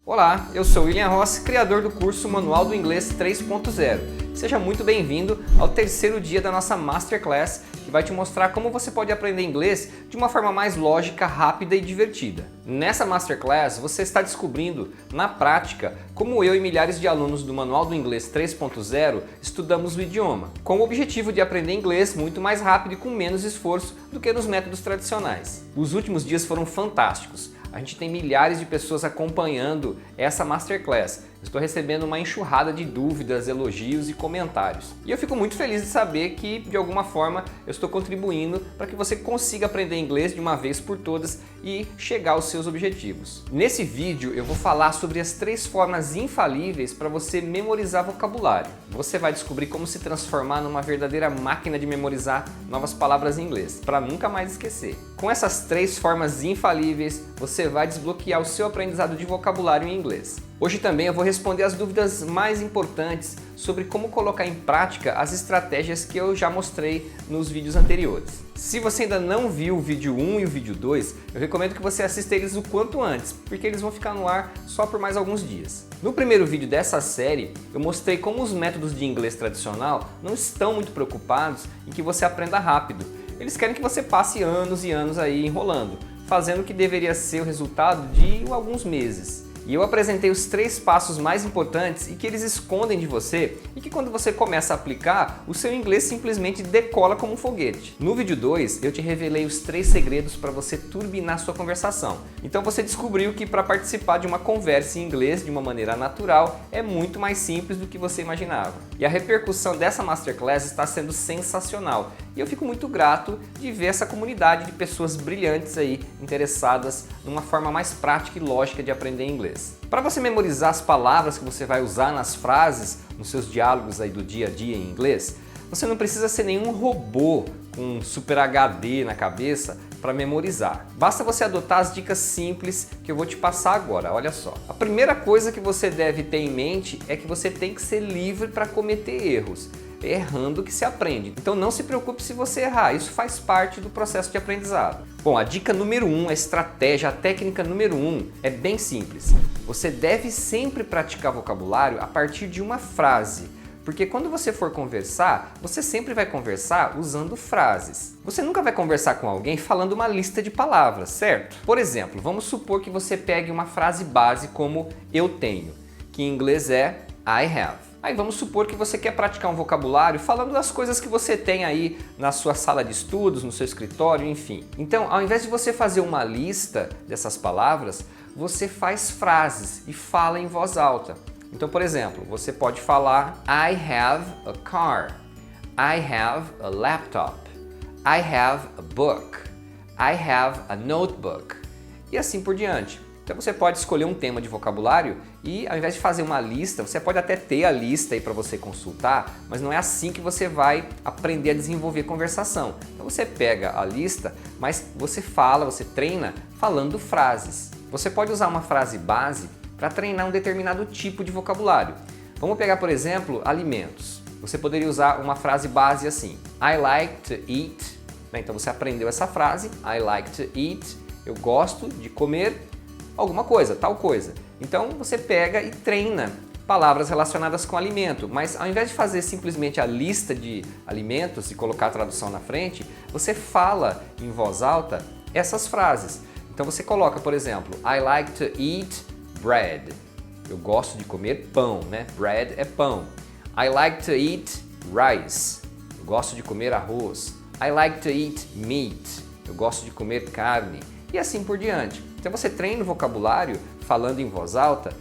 Olá, eu sou William Rossi, criador do curso Manual do Inglês 3.0. Seja muito bem-vindo ao terceiro dia da nossa Masterclass, que vai te mostrar como você pode aprender inglês de uma forma mais lógica, rápida e divertida. Nessa Masterclass, você está descobrindo, na prática, como eu e milhares de alunos do Manual do Inglês 3.0 estudamos o idioma, com o objetivo de aprender inglês muito mais rápido e com menos esforço do que nos métodos tradicionais. Os últimos dias foram fantásticos. A gente tem milhares de pessoas acompanhando essa Masterclass. Estou recebendo uma enxurrada de dúvidas, elogios e comentários. E eu fico muito feliz de saber que, de alguma forma, eu estou contribuindo para que você consiga aprender inglês de uma vez por todas e chegar aos seus objetivos. Nesse vídeo eu vou falar sobre as 3 formas infalíveis para você memorizar vocabulário. Você vai descobrir como se transformar numa verdadeira máquina de memorizar novas palavras em inglês, para nunca mais esquecer. Com essas 3 formas infalíveis, você vai desbloquear o seu aprendizado de vocabulário em inglês. Hoje também eu vou responder as dúvidas mais importantes sobre como colocar em prática as estratégias que eu já mostrei nos vídeos anteriores. Se você ainda não viu o vídeo 1 e o vídeo 2, eu recomendo que você assista eles o quanto antes, porque eles vão ficar no ar só por mais alguns dias. No primeiro vídeo dessa série, eu mostrei como os métodos de inglês tradicional não estão muito preocupados em que você aprenda rápido. Eles querem que você passe anos e anos aí enrolando, fazendo o que deveria ser o resultado de alguns meses. E eu apresentei os 3 passos mais importantes e que eles escondem de você e que quando você começa a aplicar, o seu inglês simplesmente decola como um foguete. No vídeo 2, eu te revelei os 3 segredos para você turbinar sua conversação. Então você descobriu que para participar de uma conversa em inglês de uma maneira natural é muito mais simples do que você imaginava. E a repercussão dessa Masterclass está sendo sensacional. E eu fico muito grato de ver essa comunidade de pessoas brilhantes aí, interessadas numa forma mais prática e lógica de aprender inglês. Para você memorizar as palavras que você vai usar nas frases, nos seus diálogos aí do dia a dia em inglês, você não precisa ser nenhum robô com super HD na cabeça para memorizar. Basta você adotar as dicas simples que eu vou te passar agora, olha só. A primeira coisa que você deve ter em mente é que você tem que ser livre para cometer erros. É errando que se aprende. Então não se preocupe se você errar, isso faz parte do processo de aprendizado. Bom, a dica número 1, a estratégia, a técnica número 1 é bem simples. Você deve sempre praticar vocabulário a partir de uma frase. Porque quando você for conversar, você sempre vai conversar usando frases. Você nunca vai conversar com alguém falando uma lista de palavras, certo? Por exemplo, vamos supor que você pegue uma frase base como eu tenho, que em inglês é I have. Aí vamos supor que você quer praticar um vocabulário falando das coisas que você tem aí na sua sala de estudos, no seu escritório, enfim. Então, ao invés de você fazer uma lista dessas palavras, você faz frases e fala em voz alta. Então, por exemplo, você pode falar I have a car, I have a laptop, I have a book, I have a notebook e assim por diante. Então você pode escolher um tema de vocabulário e ao invés de fazer uma lista, você pode até ter a lista aí para você consultar, mas não é assim que você vai aprender a desenvolver conversação. Então você pega a lista, mas você fala, você treina falando frases. Você pode usar uma frase base para treinar um determinado tipo de vocabulário. Vamos pegar, por exemplo, alimentos. Você poderia usar uma frase base assim: I like to eat. Então você aprendeu essa frase, I like to eat, eu gosto de comer alguma coisa, tal coisa. Então você pega e treina palavras relacionadas com alimento, mas ao invés de fazer simplesmente a lista de alimentos e colocar a tradução na frente, você fala em voz alta essas frases. Então você coloca, por exemplo, I like to eat bread. Eu gosto de comer pão, né? Bread é pão. I like to eat rice. Eu gosto de comer arroz. I like to eat meat. Eu gosto de comer carne. E assim por diante. Então você treina o vocabulário falando em voz alta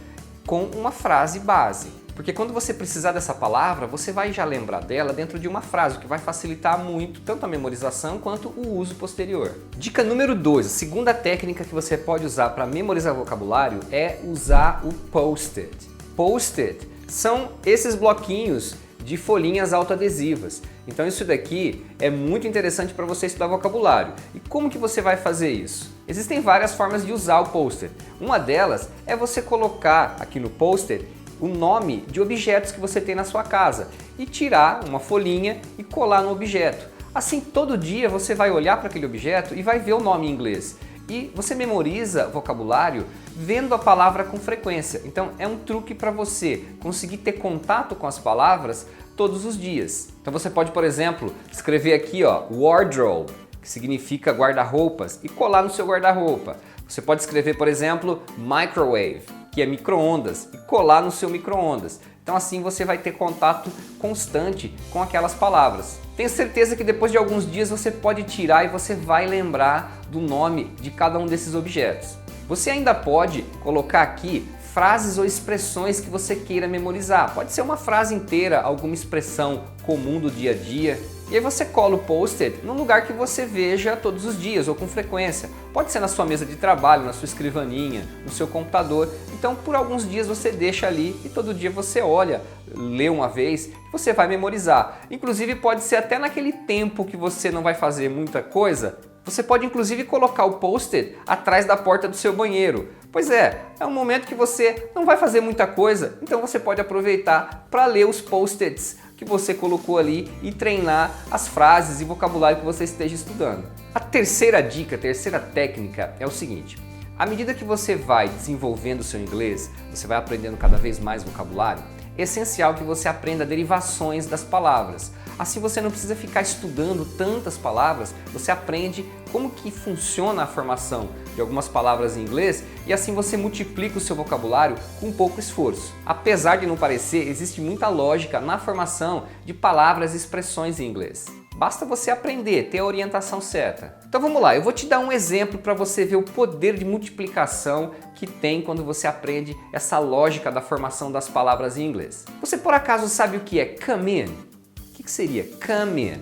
com uma frase base. Porque quando você precisar dessa palavra, você vai já lembrar dela dentro de uma frase, o que vai facilitar muito tanto a memorização quanto o uso posterior. Dica número 2, a segunda técnica que você pode usar para memorizar vocabulário é usar o post-it. Post-it são esses bloquinhos de folhinhas autoadesivas. Então isso daqui é muito interessante para você estudar vocabulário. E como que você vai fazer isso? Existem várias formas de usar o post-it. Uma delas é você colocar aqui no post-it o nome de objetos que você tem na sua casa e tirar uma folhinha e colar no objeto. Assim, todo dia você vai olhar para aquele objeto e vai ver o nome em inglês. E você memoriza vocabulário vendo a palavra com frequência. Então é um truque para você conseguir ter contato com as palavras todos os dias. Então você pode, por exemplo, escrever aqui, ó, wardrobe, que significa guarda-roupas, e colar no seu guarda-roupa. Você pode escrever, por exemplo, microwave, que é micro-ondas, e colar no seu micro-ondas. Então assim você vai ter contato constante com aquelas palavras. Tenho certeza que depois de alguns dias você pode tirar e você vai lembrar do nome de cada um desses objetos. Você ainda pode colocar aqui frases ou expressões que você queira memorizar. Pode ser uma frase inteira, alguma expressão comum do dia a dia. E aí você cola o post-it num lugar que você veja todos os dias ou com frequência. Pode ser na sua mesa de trabalho, na sua escrivaninha, no seu computador. Então por alguns dias você deixa ali e todo dia você olha, lê uma vez e você vai memorizar. Inclusive pode ser até naquele tempo que você não vai fazer muita coisa. Você pode inclusive colocar o post-it atrás da porta do seu banheiro. Pois é um momento que você não vai fazer muita coisa, então você pode aproveitar para ler os post-its que você colocou ali e treinar as frases e vocabulário que você esteja estudando. A terceira dica, a terceira técnica é o seguinte: à medida que você vai desenvolvendo o seu inglês, você vai aprendendo cada vez mais vocabulário, é essencial que você aprenda derivações das palavras. Assim você não precisa ficar estudando tantas palavras, você aprende como que funciona a formação de algumas palavras em inglês e assim você multiplica o seu vocabulário com pouco esforço. Apesar de não parecer, existe muita lógica na formação de palavras e expressões em inglês. Basta você aprender, ter a orientação certa. Então vamos lá, eu vou te dar um exemplo para você ver o poder de multiplicação que tem quando você aprende essa lógica da formação das palavras em inglês. Você por acaso sabe o que é come in? O que seria come in?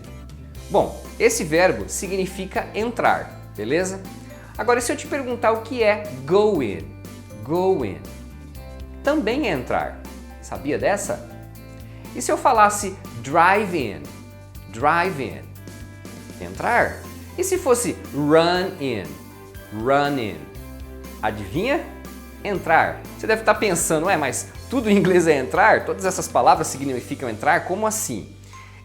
Bom, esse verbo significa entrar, beleza? Agora, se eu te perguntar o que é go in? Go in também é entrar. Sabia dessa? E se eu falasse drive in? Drive in, entrar. E se fosse run in? Run in. Adivinha? Entrar. Você deve estar pensando, mas tudo em inglês é entrar? Todas essas palavras significam entrar? Como assim?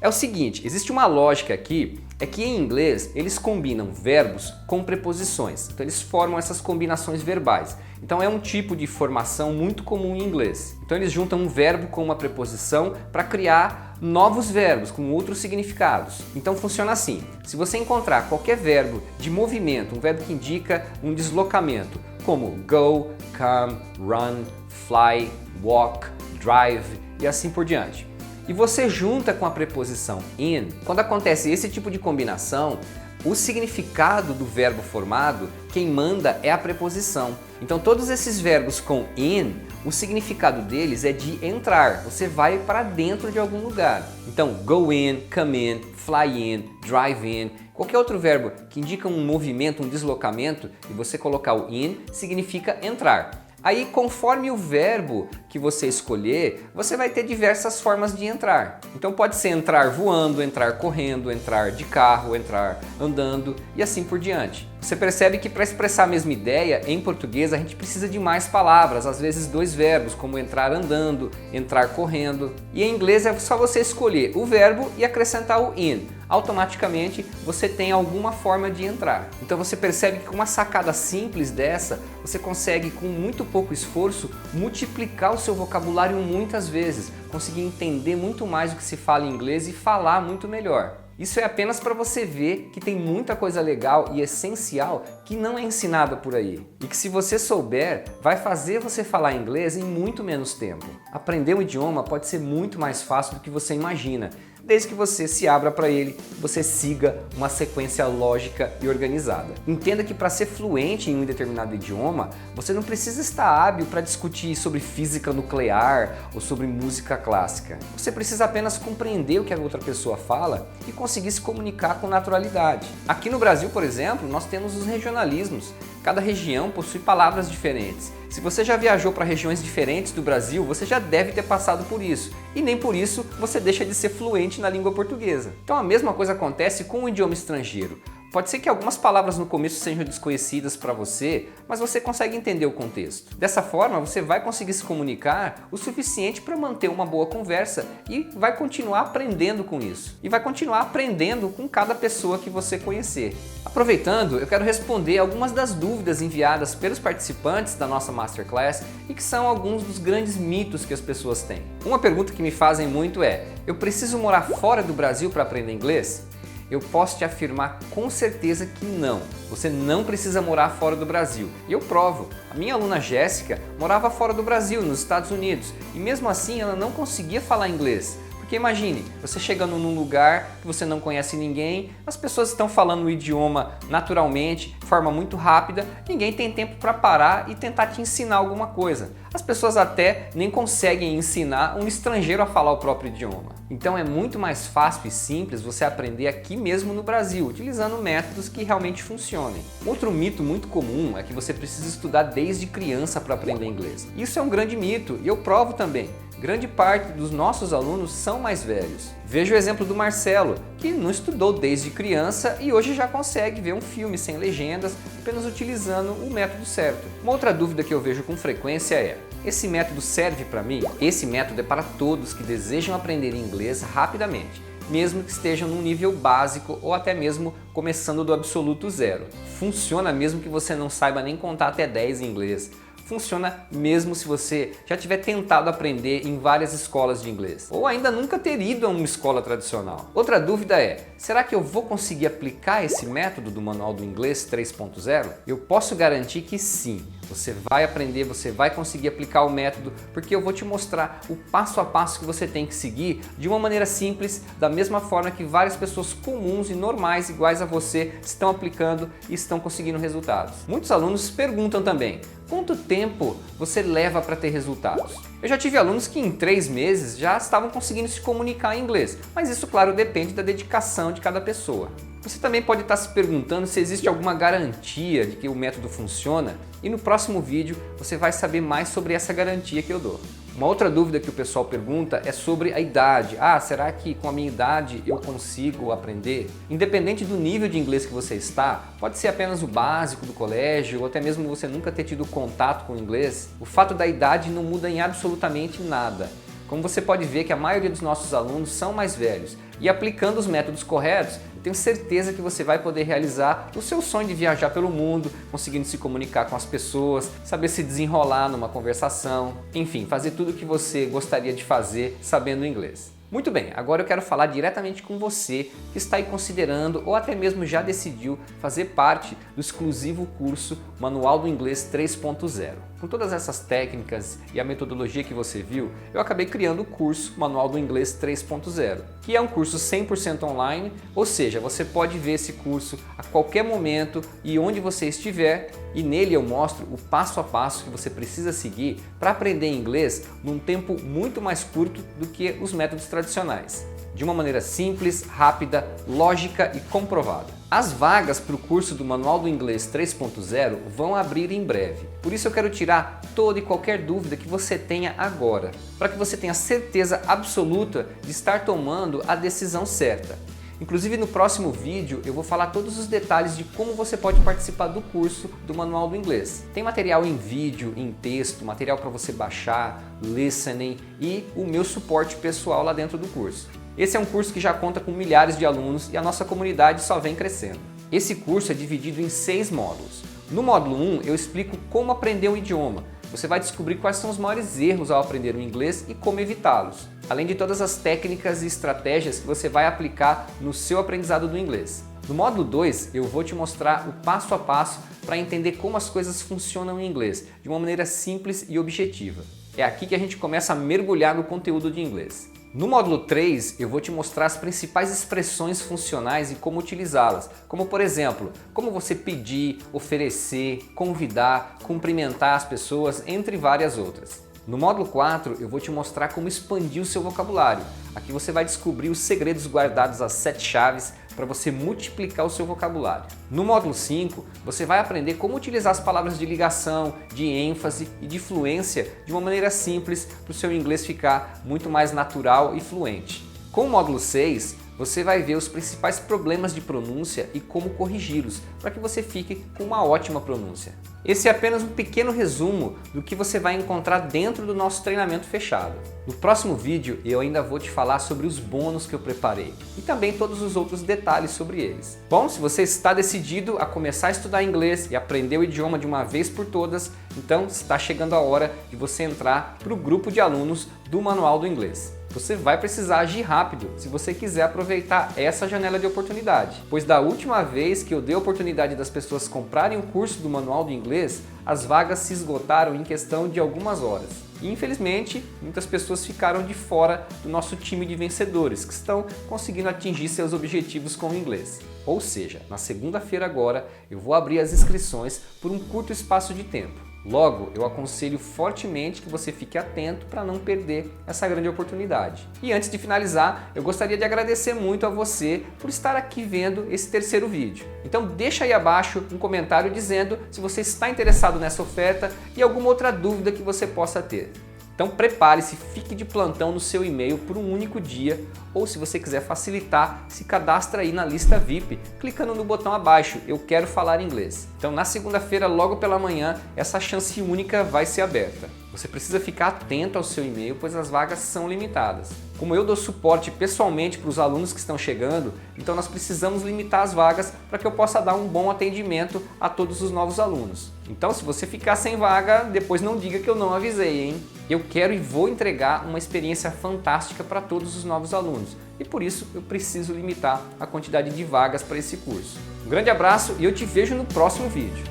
É o seguinte, existe uma lógica aqui, é que em inglês eles combinam verbos com preposições. Então eles formam essas combinações verbais. Então é um tipo de formação muito comum em inglês. Então eles juntam um verbo com uma preposição para criar novos verbos com outros significados. Então funciona assim, se você encontrar qualquer verbo de movimento, um verbo que indica um deslocamento, como go, come, run, fly, walk, drive e assim por diante, e você junta com a preposição in, quando acontece esse tipo de combinação, o significado do verbo formado, quem manda é a preposição. Então todos esses verbos com in, o significado deles é de entrar, você vai para dentro de algum lugar. Então go in, come in, fly in, drive in, qualquer outro verbo que indica um movimento, um deslocamento, e você colocar o in, significa entrar. Aí, conforme o verbo que você escolher, você vai ter diversas formas de entrar. Então pode ser entrar voando, entrar correndo, entrar de carro, entrar andando e assim por diante. Você percebe que para expressar a mesma ideia, em português a gente precisa de mais palavras, às vezes dois verbos, como entrar andando, entrar correndo. E em inglês é só você escolher o verbo e acrescentar o in. Automaticamente você tem alguma forma de entrar. Então você percebe que com uma sacada simples dessa, você consegue com muito pouco esforço multiplicar o seu vocabulário muitas vezes, conseguir entender muito mais o que se fala em inglês e falar muito melhor. Isso é apenas para você ver que tem muita coisa legal e essencial que não é ensinada por aí. E que se você souber, vai fazer você falar inglês em muito menos tempo. Aprender um idioma pode ser muito mais fácil do que você imagina, desde que você se abra para ele, você siga uma sequência lógica e organizada. Entenda que para ser fluente em um determinado idioma, você não precisa estar hábil para discutir sobre física nuclear ou sobre música clássica. Você precisa apenas compreender o que a outra pessoa fala e conseguir se comunicar com naturalidade. Aqui no Brasil, por exemplo, nós temos os regionalismos. Cada região possui palavras diferentes. Se você já viajou para regiões diferentes do Brasil, você já deve ter passado por isso. E nem por isso você deixa de ser fluente na língua portuguesa. Então a mesma coisa acontece com o idioma estrangeiro. Pode ser que algumas palavras no começo sejam desconhecidas para você, mas você consegue entender o contexto. Dessa forma, você vai conseguir se comunicar o suficiente para manter uma boa conversa e vai continuar aprendendo com isso. E vai continuar aprendendo com cada pessoa que você conhecer. Aproveitando, eu quero responder algumas das dúvidas enviadas pelos participantes da nossa Masterclass e que são alguns dos grandes mitos que as pessoas têm. Uma pergunta que me fazem muito é: eu preciso morar fora do Brasil para aprender inglês? Eu posso te afirmar com certeza que não. Você não precisa morar fora do Brasil. E eu provo. A minha aluna Jéssica morava fora do Brasil, nos Estados Unidos, e mesmo assim ela não conseguia falar inglês. Porque imagine, você chegando num lugar que você não conhece ninguém, as pessoas estão falando o idioma naturalmente, de forma muito rápida, ninguém tem tempo para parar e tentar te ensinar alguma coisa. As pessoas até nem conseguem ensinar um estrangeiro a falar o próprio idioma. Então é muito mais fácil e simples você aprender aqui mesmo no Brasil, utilizando métodos que realmente funcionem. Outro mito muito comum é que você precisa estudar desde criança para aprender inglês. Isso é um grande mito e eu provo também. Grande parte dos nossos alunos são mais velhos. Veja o exemplo do Marcelo, que não estudou desde criança e hoje já consegue ver um filme sem legendas, apenas utilizando o método certo. Uma outra dúvida que eu vejo com frequência é: esse método serve para mim? Esse método é para todos que desejam aprender inglês rapidamente, mesmo que estejam num nível básico ou até mesmo começando do absoluto zero. Funciona mesmo que você não saiba nem contar até 10 em inglês. Funciona mesmo se você já tiver tentado aprender em várias escolas de inglês ou ainda nunca ter ido a uma escola tradicional. Outra dúvida é: será que eu vou conseguir aplicar esse método do Manual do Inglês 3.0? Eu posso garantir que sim. Você vai aprender, você vai conseguir aplicar o método, porque eu vou te mostrar o passo a passo que você tem que seguir de uma maneira simples, da mesma forma que várias pessoas comuns e normais iguais a você estão aplicando e estão conseguindo resultados. Muitos alunos perguntam também: quanto tempo você leva para ter resultados? Eu já tive alunos que em 3 meses já estavam conseguindo se comunicar em inglês, mas isso, claro, depende da dedicação de cada pessoa. Você também pode estar se perguntando se existe alguma garantia de que o método funciona, e no próximo vídeo você vai saber mais sobre essa garantia que eu dou. Uma outra dúvida que o pessoal pergunta é sobre a idade. Será que com a minha idade eu consigo aprender? Independente do nível de inglês que você está, pode ser apenas o básico do colégio ou até mesmo você nunca ter tido contato com o inglês, o fato da idade não muda em absolutamente nada. Como você pode ver que a maioria dos nossos alunos são mais velhos e aplicando os métodos corretos, eu tenho certeza que você vai poder realizar o seu sonho de viajar pelo mundo, conseguindo se comunicar com as pessoas, saber se desenrolar numa conversação, enfim, fazer tudo o que você gostaria de fazer sabendo inglês. Muito bem, agora eu quero falar diretamente com você que está aí considerando ou até mesmo já decidiu fazer parte do exclusivo curso Manual do Inglês 3.0. Com todas essas técnicas e a metodologia que você viu, eu acabei criando o curso Manual do Inglês 3.0, que é um curso 100% online, ou seja, você pode ver esse curso a qualquer momento e onde você estiver, e nele eu mostro o passo a passo que você precisa seguir para aprender inglês num tempo muito mais curto do que os métodos tradicionais, de uma maneira simples, rápida, lógica e comprovada. As vagas para o curso do Manual do Inglês 3.0 vão abrir em breve, por isso eu quero tirar toda e qualquer dúvida que você tenha agora, para que você tenha certeza absoluta de estar tomando a decisão certa. Inclusive no próximo vídeo eu vou falar todos os detalhes de como você pode participar do curso do Manual do Inglês. Tem material em vídeo, em texto, material para você baixar, listening e o meu suporte pessoal lá dentro do curso. Esse é um curso que já conta com milhares de alunos e a nossa comunidade só vem crescendo. Esse curso é dividido em 6 módulos. No módulo 1 eu explico como aprender um idioma. Você vai descobrir quais são os maiores erros ao aprender o inglês e como evitá-los, além de todas as técnicas e estratégias que você vai aplicar no seu aprendizado do inglês. No módulo 2, eu vou te mostrar o passo a passo para entender como as coisas funcionam em inglês, de uma maneira simples e objetiva. É aqui que a gente começa a mergulhar no conteúdo de inglês. No módulo 3, eu vou te mostrar as principais expressões funcionais e como utilizá-las, como por exemplo, como você pedir, oferecer, convidar, cumprimentar as pessoas, entre várias outras. No módulo 4, eu vou te mostrar como expandir o seu vocabulário. Aqui você vai descobrir os segredos guardados às 7 chaves para você multiplicar o seu vocabulário. No módulo 5, você vai aprender como utilizar as palavras de ligação, de ênfase e de fluência de uma maneira simples para o seu inglês ficar muito mais natural e fluente. Com o módulo 6, você vai ver os principais problemas de pronúncia e como corrigi-los, para que você fique com uma ótima pronúncia. Esse é apenas um pequeno resumo do que você vai encontrar dentro do nosso treinamento fechado. No próximo vídeo eu ainda vou te falar sobre os bônus que eu preparei e também todos os outros detalhes sobre eles. Bom, se você está decidido a começar a estudar inglês e aprender o idioma de uma vez por todas, então está chegando a hora de você entrar para o grupo de alunos do Manual do Inglês. Você vai precisar agir rápido se você quiser aproveitar essa janela de oportunidade, pois da última vez que eu dei a oportunidade das pessoas comprarem o curso do Manual do Inglês, as vagas se esgotaram em questão de algumas horas. E infelizmente, muitas pessoas ficaram de fora do nosso time de vencedores, que estão conseguindo atingir seus objetivos com o inglês. Ou seja, na segunda-feira agora, eu vou abrir as inscrições por um curto espaço de tempo. Logo, eu aconselho fortemente que você fique atento para não perder essa grande oportunidade. E antes de finalizar, eu gostaria de agradecer muito a você por estar aqui vendo esse terceiro vídeo. Então deixa aí abaixo um comentário dizendo se você está interessado nessa oferta e alguma outra dúvida que você possa ter. Então prepare-se, fique de plantão no seu e-mail por um único dia, ou se você quiser facilitar, se cadastra aí na lista VIP, clicando no botão abaixo, eu quero falar inglês. Então na segunda-feira, logo pela manhã, essa chance única vai ser aberta. Você precisa ficar atento ao seu e-mail, pois as vagas são limitadas. Como eu dou suporte pessoalmente para os alunos que estão chegando, então nós precisamos limitar as vagas para que eu possa dar um bom atendimento a todos os novos alunos. Então se você ficar sem vaga, depois não diga que eu não avisei, hein? Eu quero e vou entregar uma experiência fantástica para todos os novos alunos e por isso eu preciso limitar a quantidade de vagas para esse curso. Um grande abraço e eu te vejo no próximo vídeo.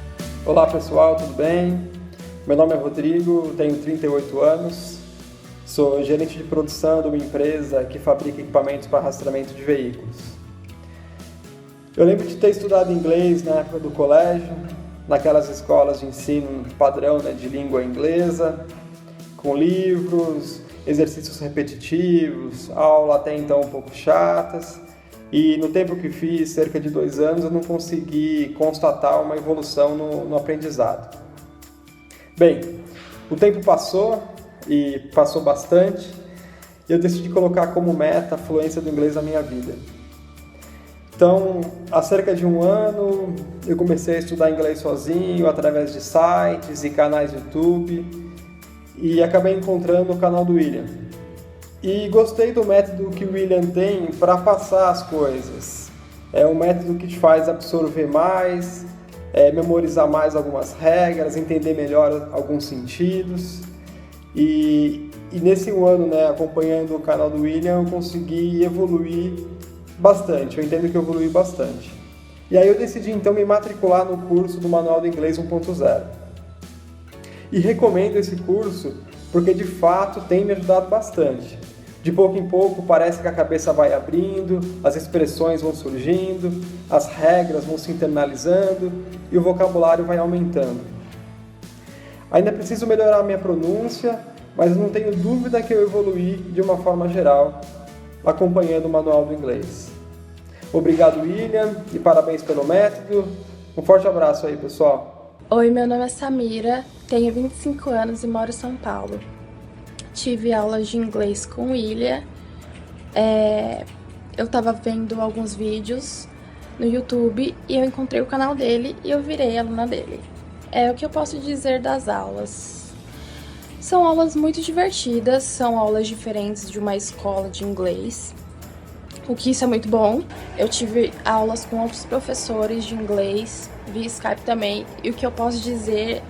Olá pessoal, tudo bem? Meu nome é Rodrigo, tenho 38 anos, sou gerente de produção de uma empresa que fabrica equipamentos para rastreamento de veículos. Eu lembro de ter estudado inglês na época do colégio, naquelas escolas de ensino padrão, né, de língua inglesa, com livros, exercícios repetitivos, aula até então um pouco chatas. E no tempo que fiz, cerca de 2 anos, eu não consegui constatar uma evolução no aprendizado. Bem, o tempo passou e passou bastante e eu decidi colocar como meta a fluência do inglês na minha vida. Então, há cerca de 1 ano, eu comecei a estudar inglês sozinho, através de sites e canais do YouTube, e acabei encontrando o canal do William. E gostei do método que o William tem para passar as coisas. É um método que te faz absorver mais, memorizar mais algumas regras, entender melhor alguns sentidos. E nesse 1 ano, né, acompanhando o canal do William, eu consegui evoluir bastante. Eu entendo que eu evolui bastante. E aí eu decidi então me matricular no curso do Manual do Inglês 1.0. E recomendo esse curso porque de fato tem me ajudado bastante. De pouco em pouco parece que a cabeça vai abrindo, as expressões vão surgindo, as regras vão se internalizando e o vocabulário vai aumentando. Ainda preciso melhorar a minha pronúncia, mas não tenho dúvida que eu evoluí de uma forma geral, acompanhando o Manual do Inglês. Obrigado, William, e parabéns pelo método. Um forte abraço aí, pessoal. Oi, meu nome é Samira, tenho 25 anos e moro em São Paulo. Tive aulas de inglês com o William. Eu estava vendo alguns vídeos no YouTube e eu encontrei o canal dele e eu virei aluna dele. O que eu posso dizer das aulas? São aulas muito divertidas, são aulas diferentes de uma escola de inglês, o que isso é muito bom. Eu tive aulas com outros professores de inglês, via Skype também, e o que eu posso dizer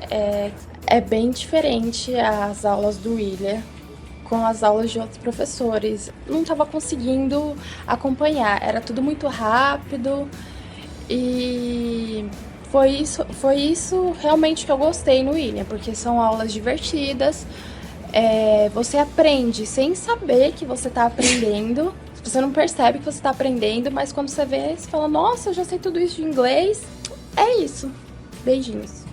é bem diferente as aulas do William com as aulas de outros professores. Não estava conseguindo acompanhar, era tudo muito rápido e foi isso realmente que eu gostei no William, porque são aulas divertidas, você aprende sem saber que você está aprendendo, você não percebe que você está aprendendo, mas quando você vê, você fala, nossa, eu já sei tudo isso de inglês. É isso. Beijinhos.